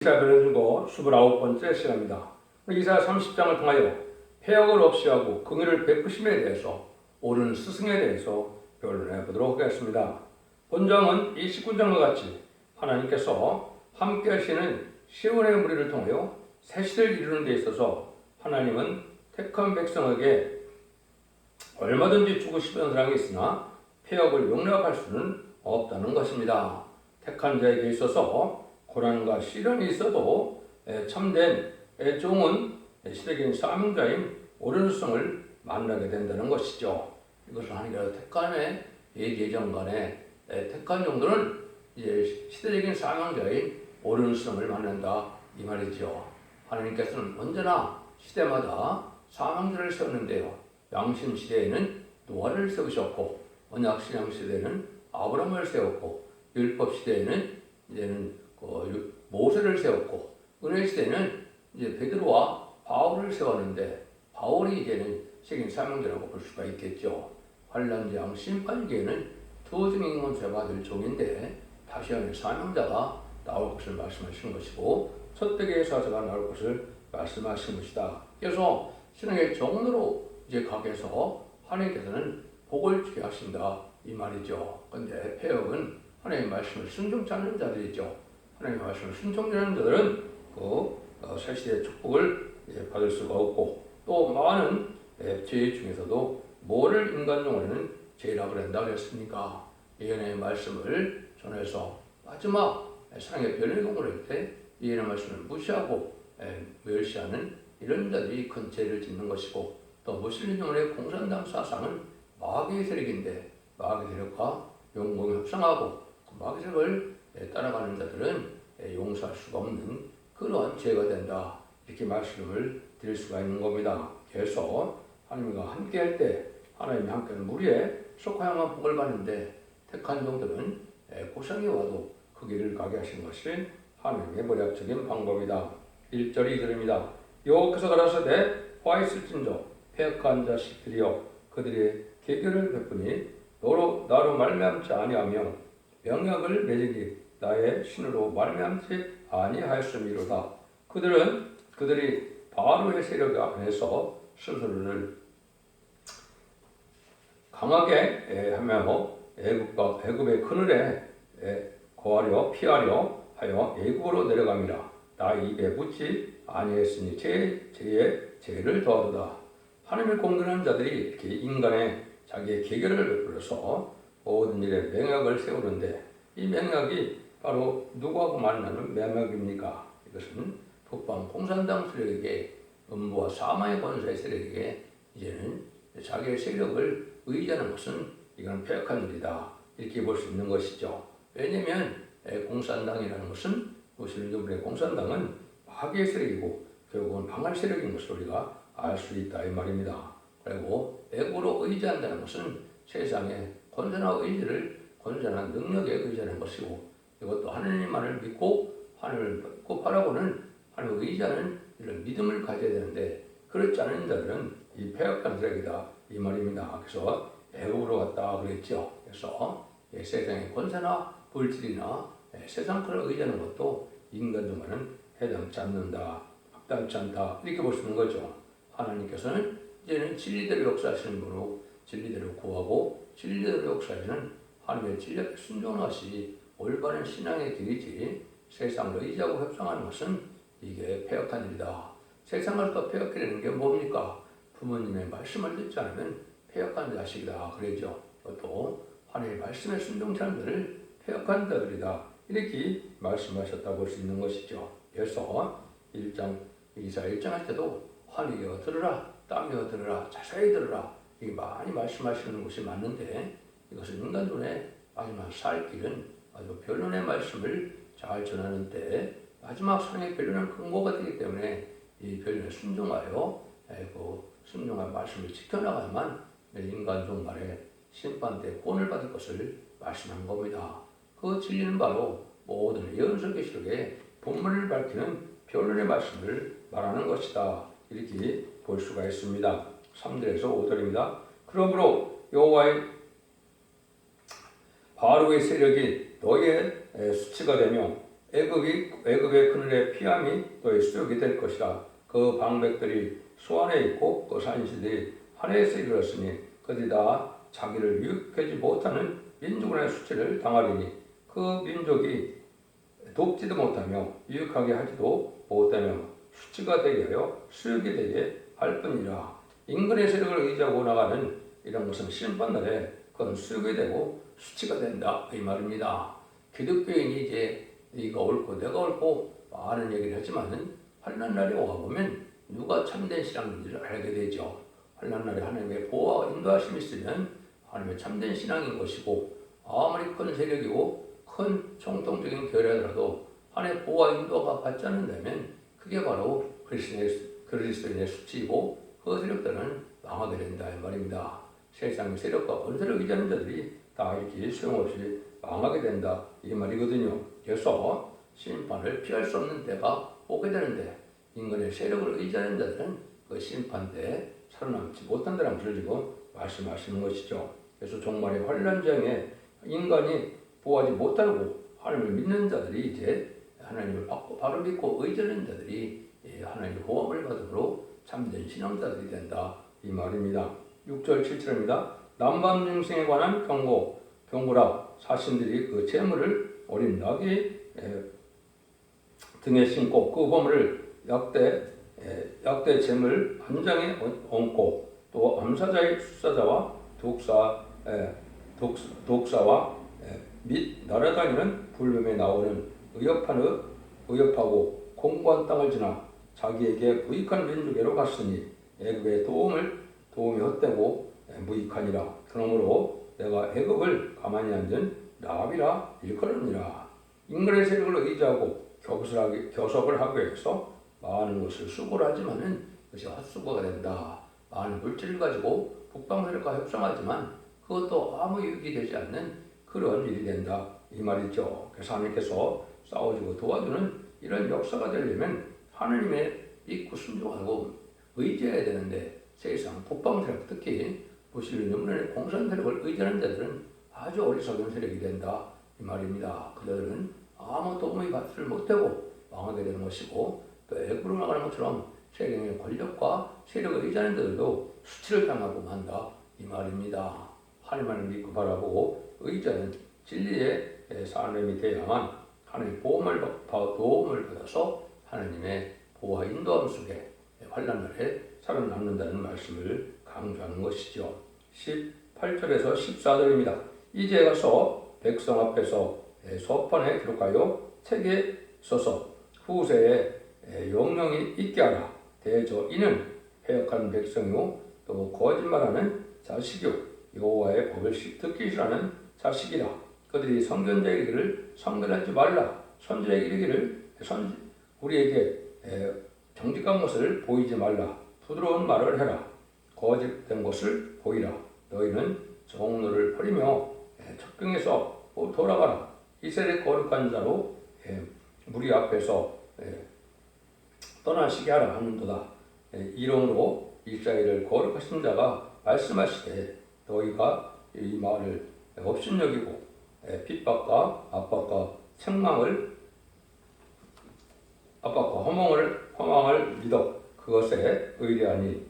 이사 변해주고 29번째 시간입니다. 이사 30장을 통하여 폐역을 없이 하고 긍휼을 베푸심에 대해서 옳은 스승에 대해서 변론해 보도록 하겠습니다. 본장은 이 19장과 같이 하나님께서 함께 하시는 시온의 무리를 통하여 새 시대를 이루는 데 있어서 하나님은 택한 백성에게 얼마든지 주고 싶은 사랑이 있으나 폐역을 용납할 수는 없다는 것입니다. 택한 자에게 있어서 고난과 시련이 있어도 참된 종은 시대적인 사명자인 옳은 스승을 만나게 된다는 것이죠. 이것은 하나님께서 택함의 예정 간에 택한 종들은 이제 시대적인 사명자인 옳은 스승을 만난다 이 말이죠. 하나님께서는 언제나 시대마다 사명자를 세웠는데요. 양심 시대에는 노아를 세우셨고 언약 신앙 시대에는 아브라함을 세웠고 율법 시대에는 이제는 모세를 세웠고 은혜 시대는 이제 베드로와 바울을 세웠는데 바울이 이제는 세계 사명자라고 볼 수가 있겠죠. 환난장 심판기에는 두 증인은 죄받을 종인데 다시 한번 사명자가 나올 것을 말씀하시는 것이고 첫대기의 사자가 나올 것을 말씀하신 것이다. 그래서 신앙의 정도로 이제 가게해서 하나님께서는 복을 주게 하신다 이 말이죠. 그런데 폐역은 하나님의 말씀을 순종치 않는 자들이죠. 하나님의 말씀을 순종하는 자들은 새 시대의 축복을 받을 수가 없고 또 많은 죄 중에서도 뭐를 인간적으로는 죄라고 한다고 했습니까? 예언의 말씀을 전해서 마지막 사랑의 변론을 할 때 예언의 말씀을 무시하고 멸시하는 이런 자들이 큰 죄를 짓는 것이고 또 무슬림의 공산당 사상은 마귀의 세력인데 마귀의 세력과 용공이 협상하고 그 마귀의 세력을 따라가는 자들은 용서할 수가 없는 그러한 죄가 된다 이렇게 말씀을 드릴 수가 있는 겁니다. 그래서 하나님과 함께할 때 하나님이 함께하는 무리에 속하여만 복을 받는데 택한 종들은 고생이 와도 그 길을 가게 하신 것이 하나님의 모략적인 방법이다. 1절 2절입니다. 여호와께서 가라사대 화 있을진저 패역한 자식들이여 그들의 계교를 베푸니 나로 말미암지 아니하며 명약을 맺으기 나의 신으로 말미암지 아니하였음이로다. 그들이 바로의 세력 안에서 스스로를 강하게 하며 애굽의 그늘에 거하려 피하려 하여 애굽으로 내려감이라. 나 입에 붙지 아니했으니 죄를 더하도다. 하나님을 공경하는 자들이 이렇게 인간의 자기의 계결을 베풀어서 모든 일에 맹약을 세우는데 이 맹약이 바로 누구하고 만나는 맹약입니까? 이것은 북방 공산당 세력에게 음부와 사망의 권세의 세력에게 이제는 자기의 세력을 의지하는 것은 이건 폐역한 일이다 이렇게 볼 수 있는 것이죠. 왜냐하면 공산당이라는 것은 무슬림들의 공산당은 마귀의 세력이고 결국은 방할 세력인 것을 우리가 알 수 있다 이 말입니다. 그리고 애국으로 의지한다는 것은 세상의 건전한 의지를 건전한 능력에 의지하는 것이고 이것도 하나님만을 믿고 하나님을 믿고 바라보는 하나님을 의지하는 이런 믿음을 가져야 되는데 그렇지 않은 자들은 이 폐역한 세력이다 이 말입니다. 그래서 애국으로 갔다 그랬죠. 그래서 세상의 권세나 물질이나 세상 것을 의지하는 것도 인간들과는 해당치 않는다, 합당치 않다 이렇게 볼 수 있는 거죠. 하나님께서는 이제는 진리대로 역사하시는 분으로 진리대로 구하고 진리대로 역사하시는 하나님의 진리에 순종하는 것이 올바른 신앙의 길이지 세상을 의지하고 협상하는 것은 이게 폐역한 일이다. 세상을 더 폐역해 내는 게 뭡니까? 부모님의 말씀을 듣지 않으면 폐역한 자식이다 그러죠. 또 하나님의 말씀에 순종치 않는 자를 폐역한 자들이다 이렇게 말씀하셨다고 볼 수 있는 것이죠. 그래서 이사 1장 할 때도 하늘이여 들으라 땅이여 들으라 자세히 들으라 이게 많이 말씀하시는 것이 맞는데 이것은 인간 눈에 마지막 살 길은 아주 변론의 말씀을 잘 전하는 때 마지막 상의 변론의 근거가 되기 때문에 이 변론에 순종하여 순종한 말씀을 지켜나가야만 인간 종말에 심판 때 구원을 받을 것을 말씀한 겁니다. 그 진리는 바로 모든 예언서 계시록의 본문을 밝히는 변론의 말씀을 말하는 것이다. 이렇게 볼 수가 있습니다. 3절에서 5절입니다. 그러므로 여호와의 바로의 세력이 너희의 수치가 되며 애굽의 그늘에 피함이 너의 수욕이 될 것이라. 그 방백들이 수안에 있고 그 산시들이 하늘에서 이르렀으니 그들이 다 자기를 유익하지 못하는 민족의 수치를 당하리니 그 민족이 돕지도 못하며 유익하게 하지도 못하며 수치가 되게 하여 수욕이 되게 할 뿐이라. 인간의 세력을 의지하고 나가는 이런 것은 심판날에 그건 수욕이 되고 수치가 된다 이 말입니다. 기독교인이 이제 네가 옳고 내가 옳고 많은 얘기를 하지만은 환난 날이 와보면 누가 참된 신앙인지를 알게 되죠. 환난 날에 하나님의 보호와 인도하심이 있으면 하나님의 참된 신앙인 것이고, 아무리 큰 세력이고 큰 총통적인 교회라도 하나님의 보호와 인도가 받지 않는다면 그게 바로 그리스도인의 수치이고 그 세력들은 망하게 된다 이 말입니다. 세상의 세력과 권세를 의지하는 자들이 다 이렇게 소용없이 망하게 된다 이 말이거든요. 그래서 심판을 피할 수 없는 때가 오게 되는데 인간의 세력을 의지하는 자들은 그 심판 때 살아남지 못한다는 것을 지금 말씀하시는 것이죠. 그래서 종말의 환란장에 인간이 보호하지 못하고 하나님을 믿는 자들이 이제 하나님을 바로 믿고 의지하는 자들이 하나님의 보호를 받음으로 참된 신앙자들이 된다 이 말입니다. 6절 7절입니다. 남방 중생에 관한 경고라. 사신들이 그 재물을 어린 나귀 등에 심고 그 보물을 약대 재물 한 장에 얹고 또 암사자의 수사자와 독사와 및 날아다니는 불뱀에 나오는 의협하고 공고한 땅을 지나 자기에게 무익한 민족에로 갔으니 애굽의 도움이 헛되고 무익하니라. 그러므로 내가 애굽을 가만히 앉은 나비라 일컬었니라. 인간의 세력을 의지하고 교섭을 하기 위해서 많은 것을 수고를 하지만은 그것이 헛수고가 된다. 많은 물질을 가지고 북방 세력과 협상하지만 그것도 아무 유익이 되지 않는 그런 일이 된다 이 말이죠. 그래서 하나님께서 싸워주고 도와주는 이런 역사가 되려면 하나님의 믿고 순종하고 의지해야 되는데 세상 북방 세력, 특히 무슬림 문화의 공산 세력을 의지하는 자들은 아주 어리석은 세력이 된다 이 말입니다. 그들은 아무 도움이 받지를 못하고 망하게 되는 것이고, 또 애굽으로 나가는 것처럼 세상의 권력과 세력을 의지하는 자들도 수치를 당하고 만다 이 말입니다. 하나님을 믿고 바라보고 의지하는 진리의 사람이 되어야만 하나님의 도움을 받아서 하나님의 보호와 인도함 속에 환난날에 살아남는다는 말씀을 강조하는 것이죠. 18절에서 14절입니다. 이제 가서 백성 앞에서 서판에 기록하여 책에 써서 후세에 영영이 있게 하라. 대저 이는 패역한 백성이요 또 거짓말하는 자식이요 여호와의 법을 듣기 싫어하는 자식이라. 그들이 선견자의 이르기를 선견하지 말라. 선지자의 이르기를 우리에게 정직한 것을 보이지 말라. 부드러운 말을 해라. 거짓된 것을 보이라. 너희는 정로를 버리며 척경에서 돌아가라. 이스라엘의 거룩한 자로 무리 앞에서 떠나시게 하라 하는도다. 이름으로 이스라엘을 거룩하신 자가 말씀하시되 너희가 이 말을 업신여기고 핍박과 압박과 허망을 믿어 그것에 의뢰하니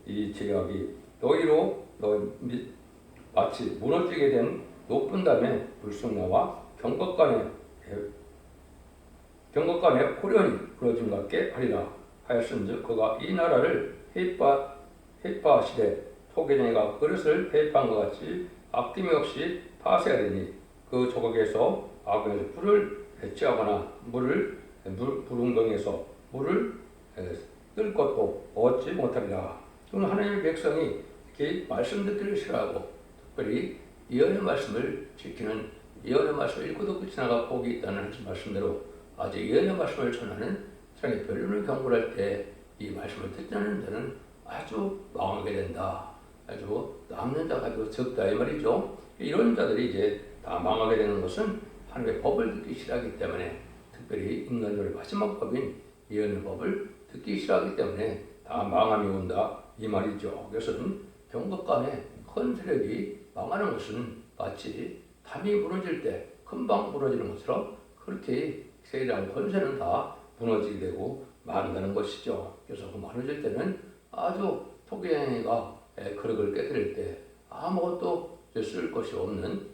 이 제약이 너희로 마치 무너지게 된 높은 담에 불순나와 경각간에 호련히 부러짐 같게 하리라 하였은즉 그가 이 나라를 회파하시되 토개쟁이가 그릇을 회파한 것 같이 아낌이 없이 파쇄하리니 그 조각에서 아궁에서 불을 취하거나 불웅덩이에서 물을 뜰 것도 얻지 못하리라. 그럼 하나님의 백성이 이렇게 말씀 듣기를 싫어하고 특별히 예언의 말씀을 지키는 예언의 말씀을 읽고 듣고 지나가 복이 있다는 말씀대로 아직 예언의 말씀을 전하는 사람이 변론을 경고할 때 이 말씀을 듣지 않는 자는 아주 망하게 된다. 아주 남는 자가 아주 적다 이 말이죠. 이런 자들이 이제 다 망하게 되는 것은 하나님의 법을 듣기 싫어하기 때문에, 특별히 인간들의 마지막 법인 예언의 법을 듣기 싫어하기 때문에 다 망함이 온다 이 말이죠. 그래서는 경각간에 큰 세력이 망하는 것은 마치 담이 무너질 때 금방 무너지는 것처럼 그렇게 세상 권세는 다 무너지게 되고 만다는 것이죠. 그래서 그 무너질 때는 아주 토기행위가 그릇을 깨뜨릴 때 아무것도 쓸 것이 없는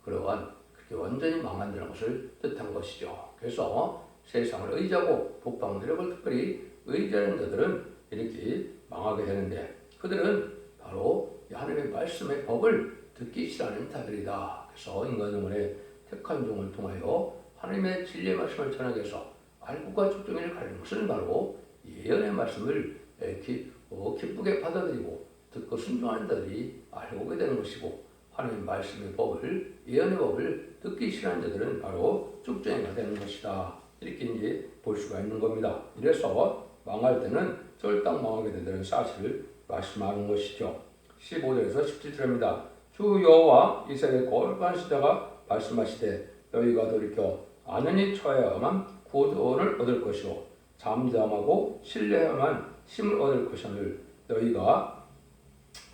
그러한 그렇게 완전히 망한다는 것을 뜻한 것이죠. 그래서 세상을 의지하고 북방 노력을 특별히 의지하는 자들은 이렇게 망하게 되는데 그들은 바로 하나님의 말씀의 법을 듣기 싫어하는 자들이다. 그래서 인간 영혼의 택한 종을 통하여 하나님의 진리의 말씀을 전하기 위해서 알고과 죽종을 가리는 것은 바로 예언의 말씀을 기쁘게 받아들이고 듣고 순종하는 자들이 알고 오게 되는 것이고 하나님의 말씀의 법을 예언의 법을 듣기 싫어하는 자들은 바로 죽종이가 되는 것이다. 이렇게 이제 볼 수가 있는 겁니다. 이래서 망할 때는 쫄딱 망하게 된다는 사실을 말씀하는 것이죠. 15절에서 17절입니다. 주 여호와 이스라엘의 거룩한 신자가 말씀하시되 너희가 돌이켜 안연히 처해야만 구원을 얻을 것이요 잠잠하고 신뢰해야만 힘을 얻을 것이오늘 너희가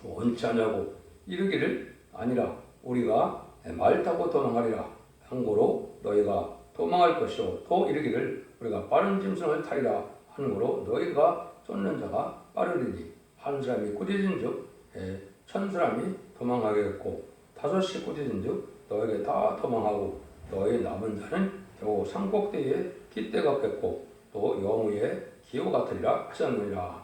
원치 않냐고 이르기를 아니라 우리가 말 타고 도망하리라 한고로 너희가 도망할 것이요 또 이르기를 우리가 빠른 짐승을 타리라 한고로 너희가 쫓는 자가 빠르리니 한 사람이 꾸짖은즉 1000사람이 도망하겠고 5이 꾸짖은즉 너에게 다 도망하고 너의 남은 자는 겨우 산꼭대기에 깃대 같겠고 또 영우의 기호 같으리라 하셨느니라.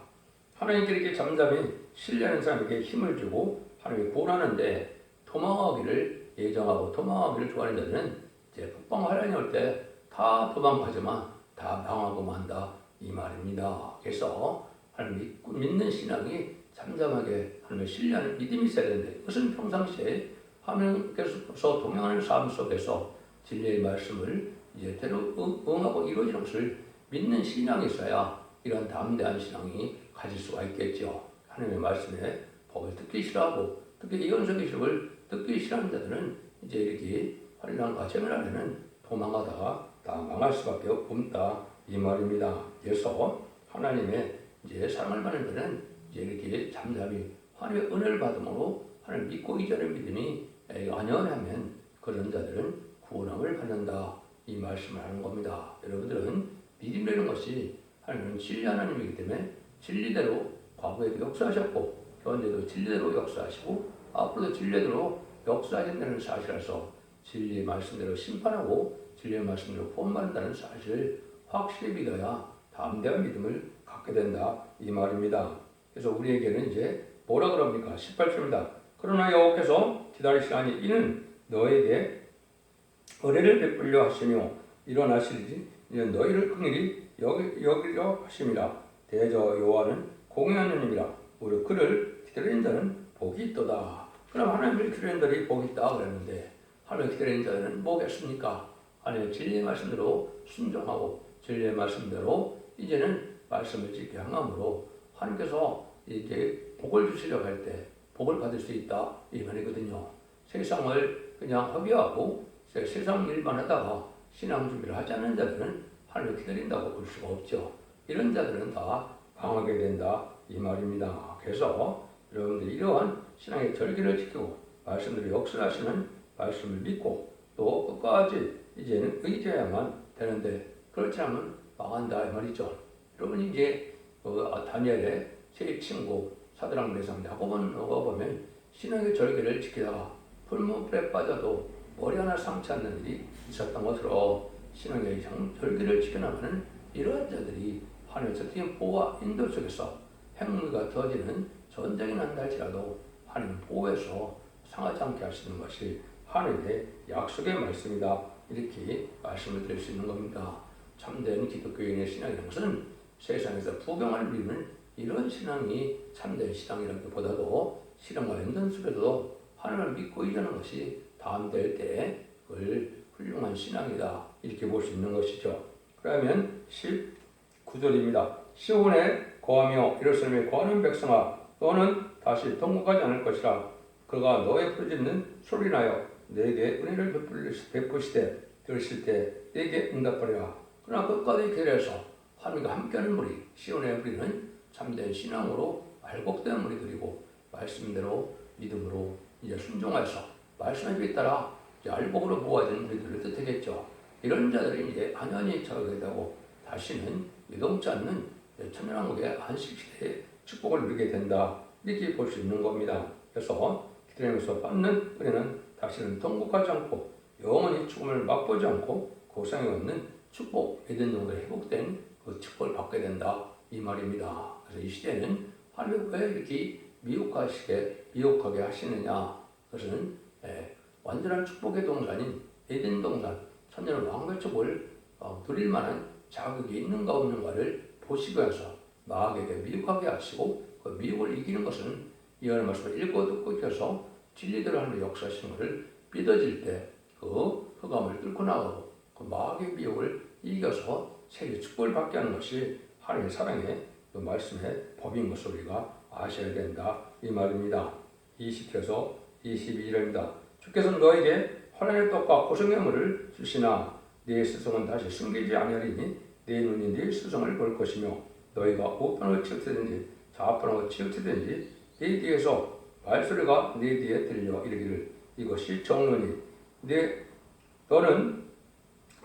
하나님께 이렇게 잠잠히 신뢰하는 사람에게 힘을 주고 하나님이 구원하는데 도망하기를 예정하고 도망하기를 좋아하는 자들은 이제 북방 환란이 올 때 다 도망가지만 다 망하고 만다 이 말입니다. 그래서 하나님 믿는 신앙이 잠잠하게 하나님을 신뢰하는 믿음이 있어야 되는데 이것은 평상시에 하나님께서 동행하는 삶 속에서 진리의 말씀을 이제대로 응하고 이루어지는 것을 믿는 신앙이 있어야 이런 담대한 신앙이 가질 수가 있겠죠. 하나님의 말씀에 법을 듣기 싫어하고 특히 예언서의 기록을 듣기 싫어하는 자들은 이제 이렇게 환난과 재난에는 도망하다가 다 망할 수밖에 없다 이 말입니다. 그래서 하나님의 이제 사랑을 받는 자는 이제 이렇게 잠잠히 하나님의 은혜를 받음으로 하나님 믿고 의지하는 믿음이 안연하면 그런 자들은 구원함을 받는다 이 말씀을 하는 겁니다. 여러분들은 믿음이라는 것이 하나님은 진리 하나님이기 때문에 진리대로 과거에도 역사하셨고 현재도 진리대로 역사하시고 앞으로도 진리대로 역사하신다는 사실에서 진리의 말씀대로 심판하고 진리의 말씀대로 구원받는다는 사실을 확실히 믿어야 담대한 믿음을 갖게 된다 이 말입니다. 그래서 우리에게는 이제 뭐라 그럽니까? 18절입니다. 그러나 여호와께서 기다리시라니 이는 너에게 은혜를 베풀려 하시며 일어나시리니 이는 너희를 긍휼히 여기려 하심이라. 대저 여호와는 공의한 하나님이라 오히려 그를 기다리는 자는 복이 있도다. 그럼 하나님을 기다리는 자들이 복이 있다 그랬는데 하나님을 기다리는 자들은 뭐겠습니까? 하나님의 진리의 말씀대로 순종하고 진리의 말씀대로 이제는 말씀을 지키게 행함으로 하나님께서 이제 복을 주시려고 할 때 복을 받을 수 있다 이 말이거든요. 세상을 그냥 허비하고 세상 일만 하다가 신앙 준비를 하지 않는 자들은 하나님을 기다린다고 볼 수가 없죠. 이런 자들은 다 망하게 된다 이 말입니다. 그래서 여러분들이 이러한 신앙의 절기를 지키고 말씀대로 역사하시는 말씀을 믿고 또 끝까지 이제는 의지해야만 되는데 그렇지 않으면 망한다 이 말이죠. 여러분 이제 다니엘의 세 친구 사드락 메삭 야고보는 보면 신앙의 절기를 지키다가 풀무불에 빠져도 머리 하나 상치 않는 일이 있었던 것으로 신앙의 절기를 지켜나가는 이러한 자들이 하나님의 특징 보호와 인도 속에서 핵무기가 터지는 전쟁이 난다 할지라도 하나님 보호해서 상하지 않게 하시는 것이 하나님의 약속의 말씀이다 이렇게 말씀을 드릴 수 있는 겁니다. 참된 기독교인의 신앙이라는 것은 세상에서 부경을 믿는 이런 신앙이 참된 신앙이라기보다도 신앙과 연단 속에서도 하나님을 믿고 의지하는 것이 담대할 때 그걸 훌륭한 신앙이다 이렇게 볼 수 있는 것이죠. 그러면 19절입니다. 시온에 거하며 예루살렘에 거하는 백성아 너는 다시 통곡하지 않을 것이라. 그가 너의 부르짖는 소리나여 내게 은혜를 베푸시되 들으실 때 내게 응답하리라. 그러나 끝까지 기다려서 하나님과 함께하는 무리 시온의 무리는 참된 신앙으로 알곡된 무리들이고 말씀대로 믿음으로 이제 순종해서 말씀에 따라 알곡으로 모아지는 무리들을 뜻하겠죠. 이런 자들이 이제 안연히 처하게 되고 다시는 유동치 않는 천년왕국의 안식시대의 축복을 누리게 된다. 이렇게 볼 수 있는 겁니다. 그래서 기도하면서 받는 은혜는 다시는 통곡하지 않고 영원히 죽음을 맛보지 않고 고상이 없는 축복, 에덴 동산에 회복된 그 축복을 받게 된다. 이 말입니다. 그래서 이 시대는 하나님이 왜 이렇게 미혹하게 하시느냐? 그것은 완전한 축복의 동산인 에덴 동산, 천년 왕국의 축복을 누릴 만한 자격이 있는가 없는가를 보시기 위해서 마귀에게 미혹하게 하시고 그 미혹을 이기는 것은 이하는 말씀을 읽고 듣고 익혀서 진리대로 하는 역사하시는 것을 믿어질 때 그 흑암을 뚫고 나가고 그 마귀의 미혹을 이겨서 세계 축복을 받게 하는 것이 하나님의 사랑의 그 말씀의 법인 것을 우리가 아셔야 된다. 이 말입니다. 20절에서 22절입니다. 주께서는 너에게 화련의 떡과 고성의 물을 주시나 네 스승은 다시 숨기지 아니하리니 네 눈이 네 스승을 볼 것이며 너희가 우편으로 치우치든지 좌편으로 치우치든지 네 뒤에서 말소리가 네 뒤에 들려 이르기를 이것이 정론이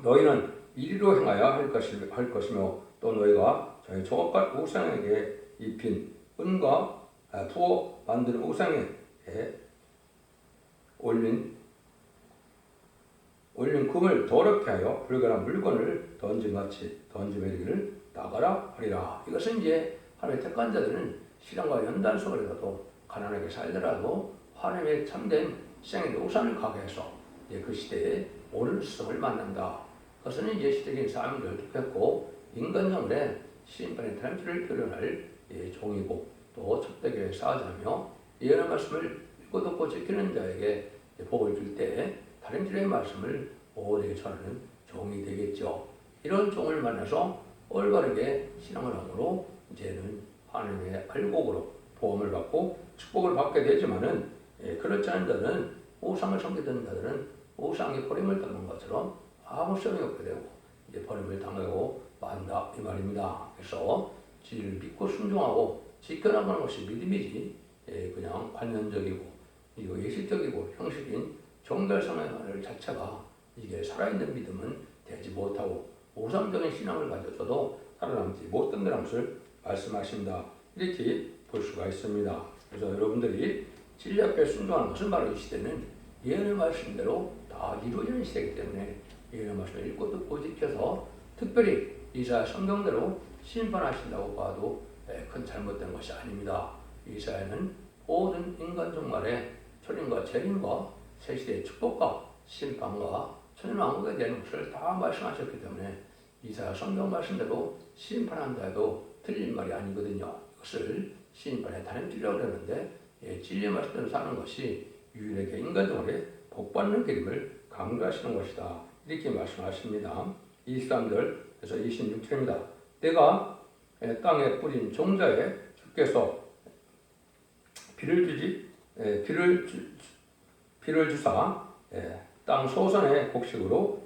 너희는 이리로 행하여 할 것이며 또 너희가 저희 조각과 우상에게 입힌 은과 부어 만든 우상에 올린 금을 더럽게 하여 불결한 물건을 던짐같이 던지매기를 나가라 하리라. 이것은 이제 하나님의 택한 자들은 시련과 연단 속에서도 가난하게 살더라도 하나님의 참된 신앙의 우상을 가게 해서 그 시대에 옳은 스승을 만난다. 그것은 이제 시대적인 삶을 결핍했고 인간정을의 심판의 탄출을 표현할 종이고 또 촛대교에 쌓아자며 예언의 말씀을 읽고 듣고 지키는 자에게 복을 줄 때 다른 길의 말씀을 오래게 전하는 종이 되겠죠. 이런 종을 만나서 올바르게 신앙을 함으로 이제는 하나님의 알곡으로 보험을 받고 축복을 받게 되지만은 그렇지 않은 자들은 우상을 섬기던 자들은 우상이 버림을 당한 것처럼 아무 소용이 없게 되고 이제 버림을 당하고 만다 이 말입니다. 그래서 진리를 믿고 순종하고 지켜나가는 것이 믿음이지 그냥 관념적이고 이거 예식적이고 형식인 정결성의 자체가 이게 살아있는 믿음은 되지 못하고 우상적인 신앙을 가져서도 살아남지 못한다는 것을 말씀하신다. 이렇게 볼 수가 있습니다. 그래서 여러분들이 진리 앞에 순종하는 것은 바로 이 시대는 예언의 말씀대로 다 이루어지는 시대이기 때문에 예언의 말씀을 읽고 듣고 지켜서 특별히 이사야 성경대로 심판하신다고 봐도 큰 잘못된 것이 아닙니다. 이사야는 모든 인간 종말의 초림과 재림과 새시대의 축복과 심판과 천년왕국에 대한 것을 다 말씀하셨기 때문에 이사야 성경 말씀대로 심판한다 해도 틀린 말이 아니거든요. 이것을 심판의 다림질이라고 그러는데 진리의 말씀대로 사는 것이 유일하게 인간종말에 복받는 길임을 강조하시는 것이다. 이렇게 말씀하십니다. 23절에서 26절입니다. 내가 땅에 뿌린 종자에 주께서 비를 주사 땅 소산의 곡식으로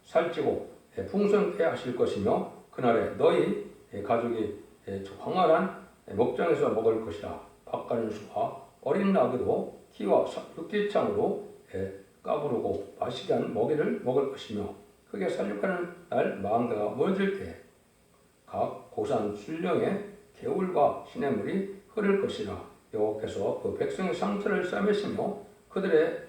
살찌고 풍성케 하실 것이며 그날에 너희 가족이 황활한 목장에서 먹을 것이라. 밭가는 수와 어린 나귀도 키와 육지창으로 까부르고 맛있게 한 먹이를 먹을 것이며 크게 살육하는 날 망대가 무너질 때 각 고산 순령의 개울과 시냇물이 흐를 것이라. 여호와께서 그 백성의 상처를 싸매시며 그들의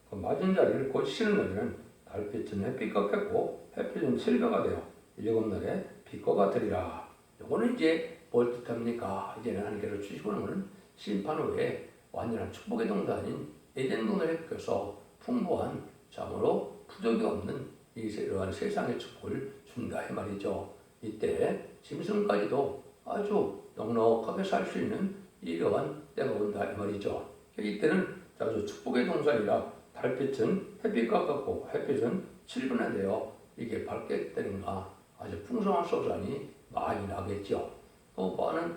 그 맞은 자리를 고치시는 날에는 달빛은 햇빛 같겠고 햇빛은 칠배가 되어 일곱 날에 빛과 같으리라. 요거는 이제 뭘 뜻합니까? 이제는 하나님께서 주시고는 것은 심판 후에 완전한 축복의 동산인 에덴 동산에 껴서 풍부한 참으로 부족이 없는 이러한 세상의 축복을 준다 이 말이죠. 이때 짐승까지도 아주 넉넉하게 살 수 있는 이러한 때가 온다 이 말이죠. 이때는 아주 축복의 동산이라 달빛은 햇빛과 같고 햇빛은 칠분화되어 이게 밝게 되는가 아주 풍성한 소산이 많이 나겠죠. 또 많은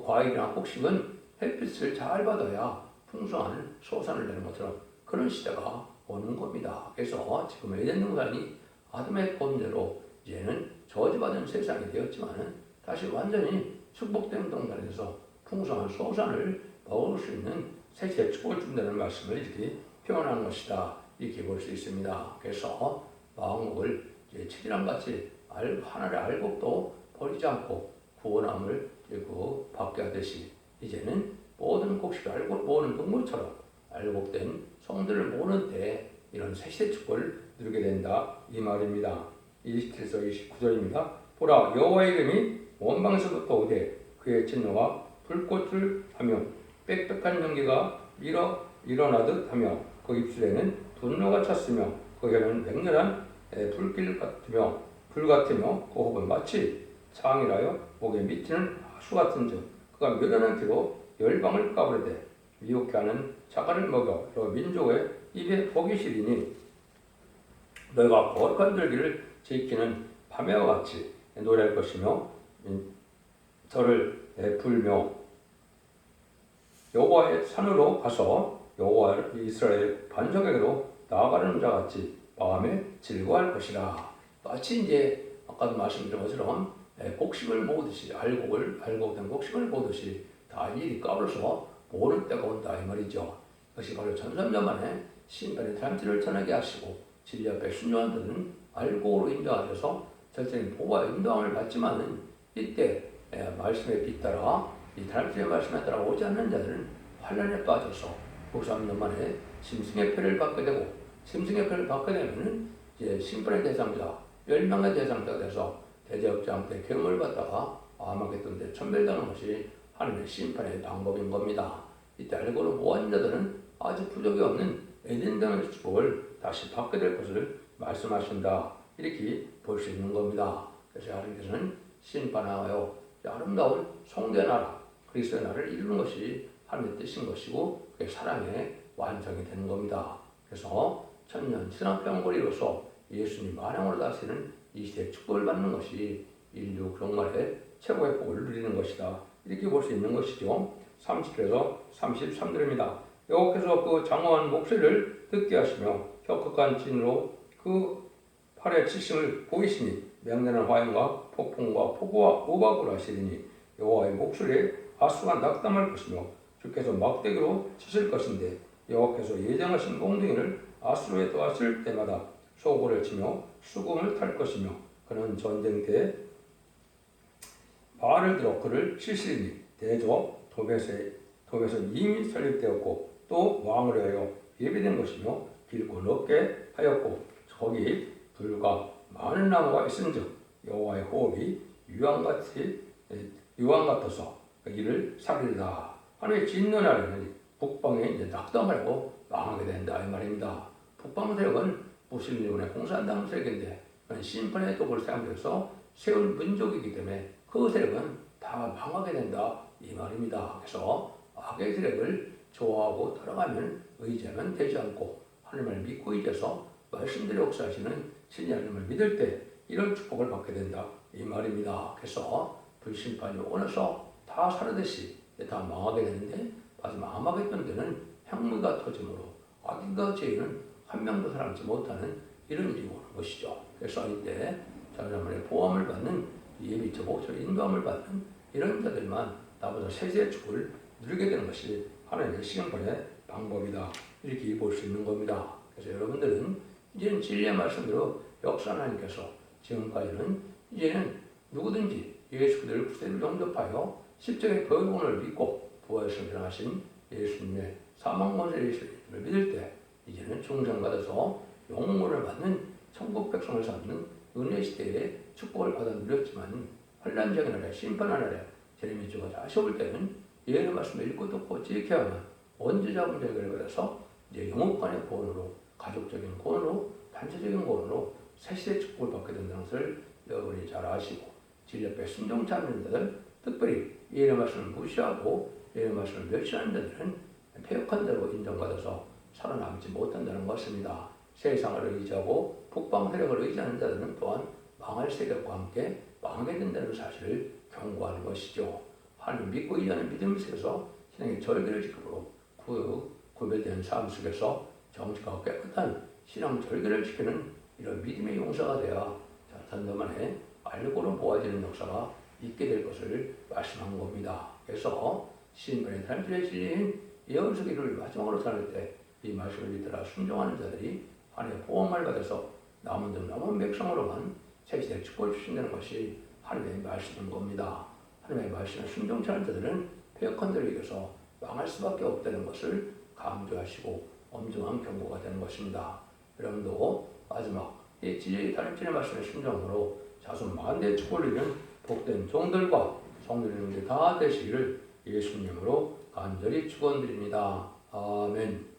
과일이나 곡식은 햇빛을 잘 받아야 풍성한 소산을 내는 것처럼 그런 시대가 오는 겁니다. 그래서 지금 에덴 동산이 아담의 범죄로 이제는 저주받은 세상이 되었지만은 다시 완전히 축복된 동산에서 풍성한 소산을 먹을 수 있는 새시대 축복을 준다는 말씀을 이렇게 표현하는 것이다. 이렇게 볼 수 있습니다. 그래서 마음을 치질함 같이 하나의 알곡도 버리지 않고 구원함을 받게 하듯이 이제는 모든 곡식을 알곡 모으는 동물처럼 알곡된 성들을 모으는 때 이런 새시대 축복을 누리게 된다 이 말입니다. 27에서 29절입니다. 보라 여호와의 이름이 원방에서부터 오되 그의 진노가 불꽃을 하며 빽빽한 연기가 일어나듯 하며 그 입술에는 분노가 찼으며 그 혀는 맹렬한 불길 같으며 불 같으며 그 호흡은 마치 창이라여 목에 미치는 하수 같은즉 그가 멸하는 뒤로 열방을 까부르되 미혹해 하는 자갈을 먹여 여러 민족의 입에 복이 시리니 너희가 거룩한 절기를 지키는 밤에와 같이 노래할 것이며 저를 불며 여호와의 산으로 가서 여호와 이스라엘 반석에게로 나아가는 자 같이 마음에 즐거워할 것이라. 마치 이제 아까도 말씀드린 것처럼 곡식을 모으듯이 알곡된 곡식을 모으듯이 다 일이 까불어서 모으는 때가 온다 이 말이죠. 그것이 바로 천삼년만에 신변의 단지를 전하게 하시고 진리 앞에 순종한 자들은 알곡으로 인정하셔서 절대적인 보호와 인도함을 받지만은 이때 말씀에 뒤따라 이 단지의 말씀에 따라 오지 않는 자들은 환란에 빠져서 93년 만에 짐승의 표를 받게 되고 짐승의 표를 받게 되면은 이제 심판의 대상자, 멸망의 대상자가 돼서 대제국장한테 괴물을 받다가 아마겟돈 때 천멸당하는 것이 하나님의 심판의 방법인 겁니다. 이때 알고는 모한 자들은 아주 부족이 없는 에덴당의 축복을 다시 받게 될 것을 말씀하신다. 이렇게 볼 수 있는 겁니다. 그래서 하나님께서는 심판하여 아름다운 성대 나라, 그리스도의 나라를 이루는 것이 하나님의 뜻인 것이고 그게 사랑의 완성이 되는 겁니다. 그래서 천년 신앙병거리로서 예수님 만왕으로 다스리는 이 시대의 축복을 받는 것이 인류 종말의 최고의 복을 누리는 것이다. 이렇게 볼 수 있는 것이죠. 30절에서 33절입니다. 여호와께서 그 장엄한 목소리를 듣게 하시며 혁혁한 진으로 그 팔의 칠심을 보이시니 맹렬한 화염과 폭풍과 폭우와 우박으로 하시리니 여호와의 목소리에 아수가 낙담할 것이며 주께서 막대기로 치실 것인데 여호와께서 예정하신 몽둥이를 아수로에 떠왔을 때마다 소고를 치며 수금을 탈 것이며 그는 전쟁 때 발을 들어 그를 치시리니 대저 도벳은 이미 설립되었고 또 왕을 위하여 예비된 것이며 길고 넓게 하였고 거기 불과 많은 나무가 있은즉 여호와의 호흡이 유황 같아서 이를 살리리라. 하나님의 진노 날에는 북방에 이제 낙담하고 망하게 된다 이 말입니다. 북방 세력은 무슬림군의 공산당 세력인데 심판의 독을 사용해서 세운 민족이기 때문에 그 세력은 다 망하게 된다 이 말입니다. 그래서 악의 세력을 좋아하고 따라가면 의지하면 되지 않고 하나님을 믿고 의지해서 말씀대로 역사하시는 신의 하나님을 믿을 때 이런 축복을 받게 된다 이 말입니다. 그래서 불심판이 오면서 다 사르듯이 다 망하게 되는데 마지막 아마겟돈 때는 향무가 터짐으로 악인과 죄인은 한 명도 살아남지 못하는 이런 일이 오는 것이죠. 그래서 이때 자녀만의 보험을 받는 예비처 목소리 인도함을 받는 이런 자들만 나보다 세세의 축복을 누리게 되는 것이 하나님의 시험권의 방법이다. 이렇게 볼 수 있는 겁니다. 그래서 여러분들은 이제는 진리의 말씀대로 역사 하나님께서 지금까지는 이제는 누구든지 예수 그리스도를 구세주로 영접하여 십자가의 보혈을 믿고 부활에서 일어나신 예수님의 사망권세 예수님을 믿을 때 이제는 중생받아서 영원을 받는 천국 백성을 삼는 은혜 시대에 축복을 받아 누렸지만 환란적인 날에 심판하는 날에 제레미야 주가 다시 올 때는 예언의 말씀을 읽고 듣고 지켜야만 언제 잡은 자에게 받아서 이제 영업간의 구원으로 가족적인 구원으로 단체적인 구원으로 새시대 축복을 받게 된다는 것을 여러분이 잘 아시고 진리 앞에 순종치 않는 자들 특별히 예언의 말씀을 무시하고 예언의 말씀을 멸시하는 자들은 폐역한 자로 인정받아서 살아남지 못한다는 것입니다. 세상을 의지하고 북방 세력을 의지하는 자들은 또한 망할 세력과 함께 망하게 된다는 사실을 경고하는 것이죠. 하나님 믿고 의지하는 믿음 속에서 신앙의 절개를 지키고 구별된 삶 속에서 정직하고 깨끗한 신앙 절개를 지키는 이런 믿음의 용사가 되어 단단만에 알고로 모아지는 역사가 있게 될 것을 말씀한 겁니다. 그래서 신분의 단필의 진리인 예언서기를 마지막으로 전할 때 이 말씀을 믿들어 순종하는 자들이 하나님의 보험을 받아서 남은 백성으로만 세시대 축복을 주신다는 것이 하나님의 말씀인 겁니다. 하나님의 말씀을 순종치 않은 자들은 패역한들을 이겨서 망할 수밖에 없다는 것을 강조하시고 엄중한 경고가 되는 것입니다. 여러분도 마지막 이 다림질의 말씀의 순종으로 자손 만대의 축복을 이룬 복된 종들과 성도님들 다 되시기를 예수님으로 간절히 축원드립니다. 아멘.